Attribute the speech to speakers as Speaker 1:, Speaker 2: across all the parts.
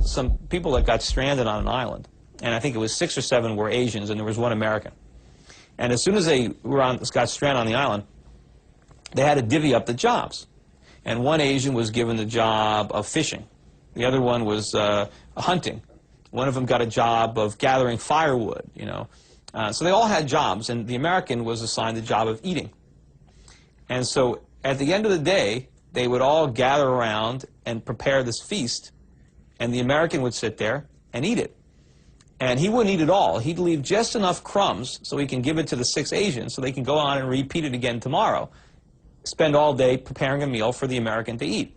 Speaker 1: some people that got stranded on an island, and I think it was 6 or 7 were Asians, and there was 1 American. And as soon as they got stranded on the island, they had to divvy up the jobs. And 1 Asian was given the job of fishing. The other one was hunting. One of them got a job of gathering firewood, you know. So they all had jobs, and the American was assigned the job of eating. And so at the end of the day, they would all gather around and prepare this feast, and the American would sit there and eat it. And he wouldn't eat it all. He'd leave just enough crumbs so he can give it to the 6 Asians so they can go on and repeat it again tomorrow. Spend all day preparing a meal for the American to eat.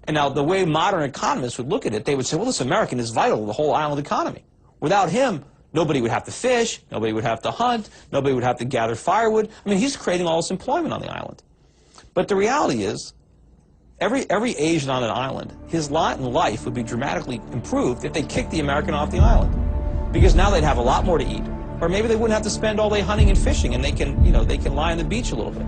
Speaker 1: And now the way modern economists would look at it, they would say, well, this American is vital to the whole island economy. Without him, nobody would have to fish, nobody would have to hunt, nobody would have to gather firewood. I mean, he's creating all this employment on the island. But the reality is, every Asian on an island, his lot in life would be dramatically improved if they kicked the American off the island. Because now they'd have a lot more to eat. Or maybe they wouldn't have to spend all day hunting and fishing, and they can, you know, they can lie on the beach a little bit.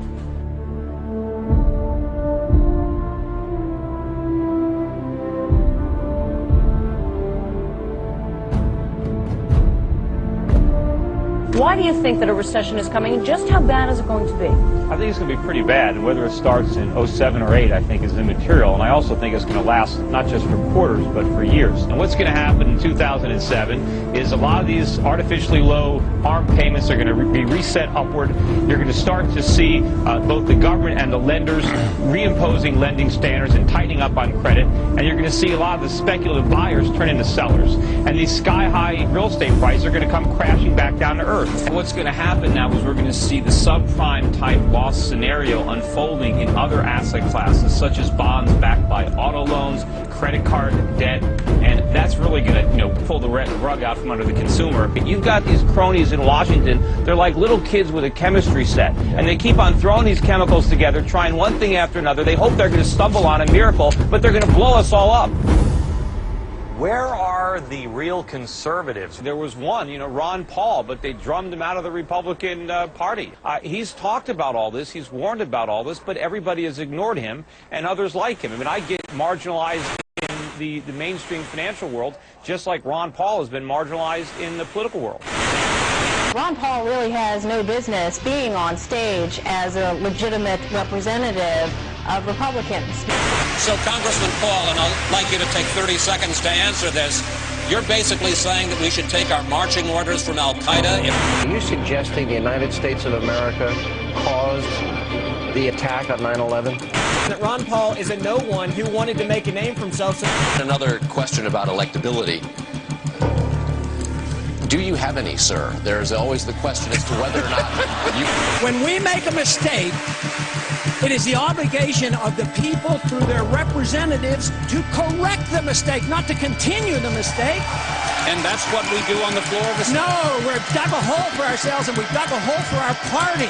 Speaker 2: Why do you think that a recession is coming, and just how bad is it going to be?
Speaker 3: I think it's going to be pretty bad, and whether it starts in 07 or 08, I think, is immaterial. And I also think it's going to last not just for quarters, but for years. And what's going to happen in 2007 is a lot of these artificially low ARM payments are going to be reset upward. You're going to start to see both the government and the lenders reimposing lending standards and tightening up on credit. And you're going to see a lot of the speculative buyers turn into sellers. And these sky-high real estate prices are going to come crashing back down to earth. What's going to happen now is we're going to see the subprime type loss scenario unfolding in other asset classes, such as bonds backed by auto loans, credit card debt, and that's really going to, you know, pull the rug out from under the consumer. You've got these cronies in Washington. They're like little kids with a chemistry set, and they keep on throwing these chemicals together, trying one thing after another. They hope they're going to stumble on a miracle, but they're going to blow us all up.
Speaker 4: Where are the real conservatives?
Speaker 1: There was one, you know, Ron Paul, but they drummed him out of the Republican Party. He's talked about all this, he's warned about all this, but everybody has ignored him, and others like him. I mean, I get marginalized in the mainstream financial world, just like Ron Paul has been marginalized in the political world.
Speaker 5: Ron Paul really has no business being on stage as a legitimate representative of Republicans.
Speaker 6: So, Congressman Paul, and I'd like you to take 30 seconds to answer this. You're basically saying that we should take our marching orders from Al-Qaeda?
Speaker 7: Are you suggesting the United States of America caused the attack on 9/11?
Speaker 8: That Ron Paul is a no one who wanted to make a name for himself.
Speaker 6: Another question about electability. Do you have any, sir? There's always the question as to whether or not you...
Speaker 8: When we make a mistake, it is the obligation of the people through their representatives to correct the mistake, not to continue the mistake.
Speaker 6: And that's what we do on the floor of the Senate?
Speaker 8: No, we've dug a hole for ourselves, and we've dug a hole for our party.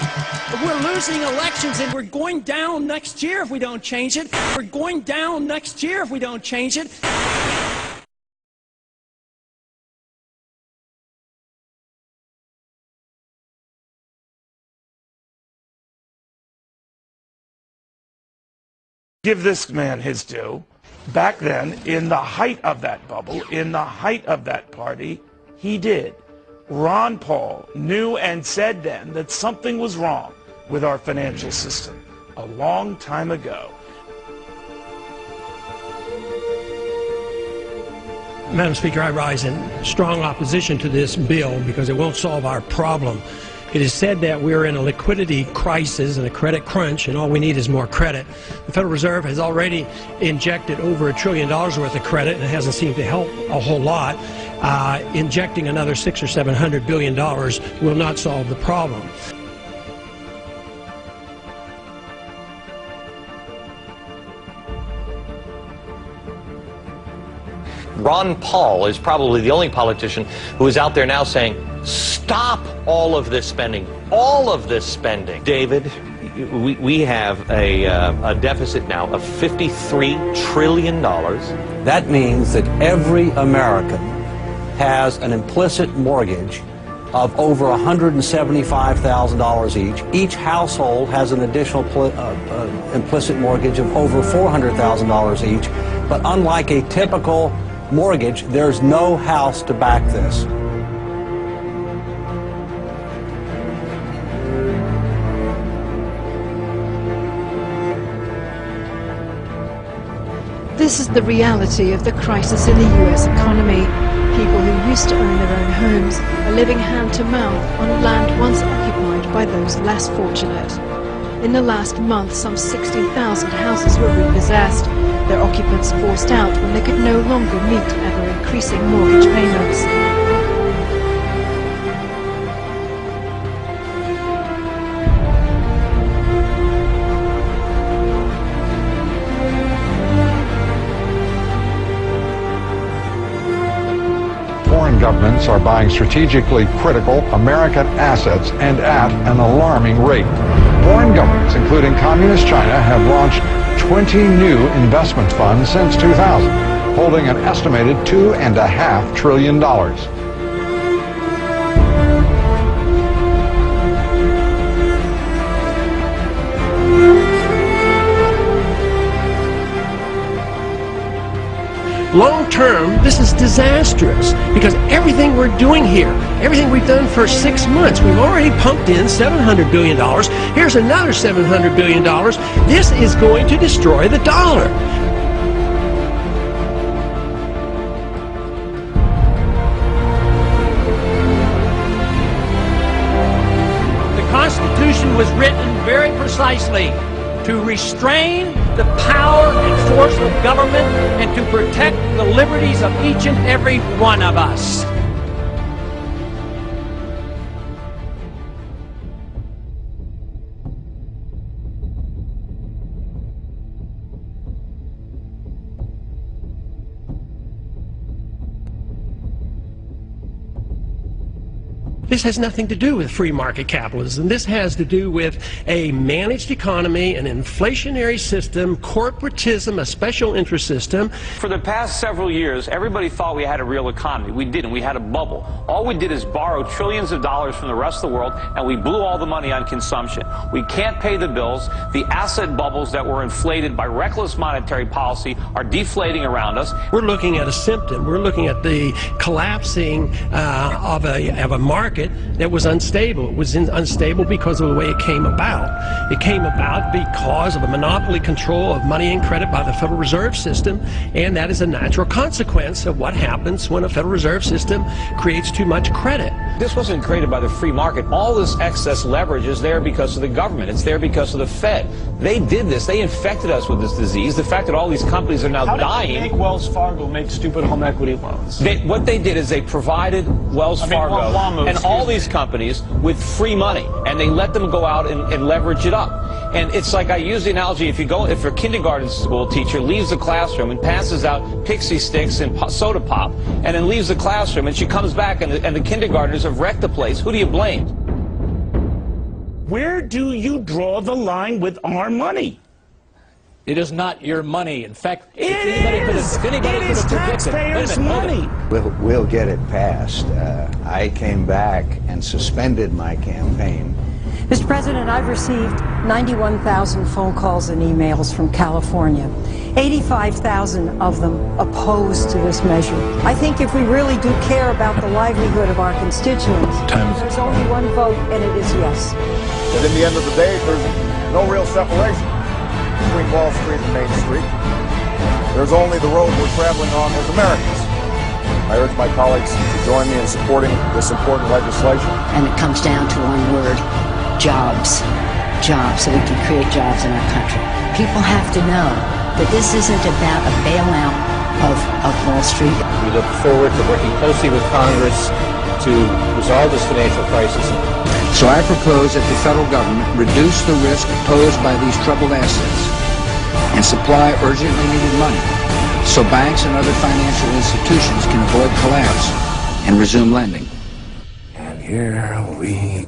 Speaker 8: We're losing elections, and we're going down next year if we don't change it. We're going down next year if we don't change it.
Speaker 9: Give this man his due. Back then, in the height of that bubble, in the height of that party, he did. Ron Paul knew and said then that something was wrong with our financial system a long time ago.
Speaker 10: Madam Speaker, I rise in strong opposition to this bill because it won't solve our problem. It is said that we're in a liquidity crisis and a credit crunch, and all we need is more credit. The Federal Reserve has already injected over $1 trillion worth of credit, and it hasn't seemed to help a whole lot. Injecting another $600 or $700 billion will not solve the problem.
Speaker 4: Ron Paul is probably the only politician who is out there now saying, stop all of this spending, all of this spending. David, we have a deficit now of $53 trillion.
Speaker 11: That means that every American has an implicit mortgage of over $175,000 each. Each household has an additional implicit mortgage of over $400,000 each. But unlike a typical mortgage, there's no house to back this.
Speaker 12: This is the reality of the crisis in the U.S. economy. People who used to own their own homes are living hand to mouth on land once occupied by those less fortunate. In the last month, some 60,000 houses were repossessed, their occupants forced out when they could no longer meet ever-increasing mortgage payments.
Speaker 13: Foreign governments are buying strategically critical American assets and at an alarming rate. Foreign governments, including Communist China, have launched 20 new investment funds since 2000, holding an estimated $2.5 trillion.
Speaker 10: Long term, this is disastrous because everything we're doing here, everything we've done for 6 months, we've already pumped in $700 billion. Here's another $700 billion. This is going to destroy the dollar. The Constitution was written very precisely to restrain the power and force of government and to protect the liberties of each and every one of us. This has nothing to do with free market capitalism. This has to do with a managed economy, an inflationary system, corporatism, a special interest system.
Speaker 3: For the past several years, everybody thought we had a real economy. We didn't. We had a bubble. All we did is borrow trillions of dollars from the rest of the world, and we blew all the money on consumption. We can't pay the bills. The asset bubbles that were inflated by reckless monetary policy are deflating around us.
Speaker 10: We're looking at a symptom. We're looking at the collapsing of a market that was unstable. It was unstable because of the way it came about. It came about because of a monopoly control of money and credit by the Federal Reserve System, and that is a natural consequence of what happens when a Federal Reserve System creates too much credit.
Speaker 1: This wasn't created by the free market. All this excess leverage is there because of the government. It's there because of the Fed. They did this. They infected us with this disease. The fact that all these companies are now dying.
Speaker 9: How did they make Wells Fargo make stupid home equity loans?
Speaker 1: What they did is they provided Wells Fargo and all these companies with free money, and they let them go out and leverage it up. And it's like, I use the analogy, if your kindergarten school teacher leaves the classroom and passes out pixie sticks and soda pop, and then leaves the classroom, and she comes back and the kindergartners have wrecked the place, who do you blame?
Speaker 9: Where do you draw the line with our money?
Speaker 14: It is not your money. In fact,
Speaker 9: It is taxpayers' money.
Speaker 15: We'll get it passed. I came back and suspended my campaign.
Speaker 16: Mr. President, I've received 91,000 phone calls and emails from California. 85,000 of them opposed to this measure. I think if we really do care about the livelihood of our constituents, there's only one vote, and it is yes.
Speaker 17: But in the end of the day, there's no real separation between Wall Street and Main Street. There's only the road we're traveling on as Americans. I urge my colleagues to join me in supporting this important legislation.
Speaker 18: And it comes down to one word: jobs. Jobs, so we can create jobs in our country. People have to know that this isn't about a bailout of Wall Street.
Speaker 7: We look forward to working closely with Congress to resolve this financial crisis.
Speaker 15: So I propose that the federal government reduce the risk posed by these troubled assets and supply urgently needed money so banks and other financial institutions can avoid collapse and resume lending.
Speaker 11: And here we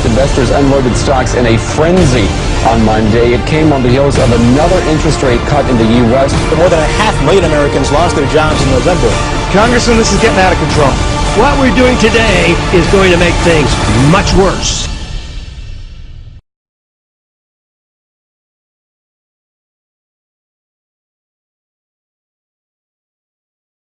Speaker 19: Investors unloaded stocks in a frenzy on Monday. It came on the heels of another interest rate cut in the U.S.
Speaker 20: More than 500,000 Americans lost their jobs in November.
Speaker 10: Congressman, this is getting out of control. What we're doing today is going to make things much worse.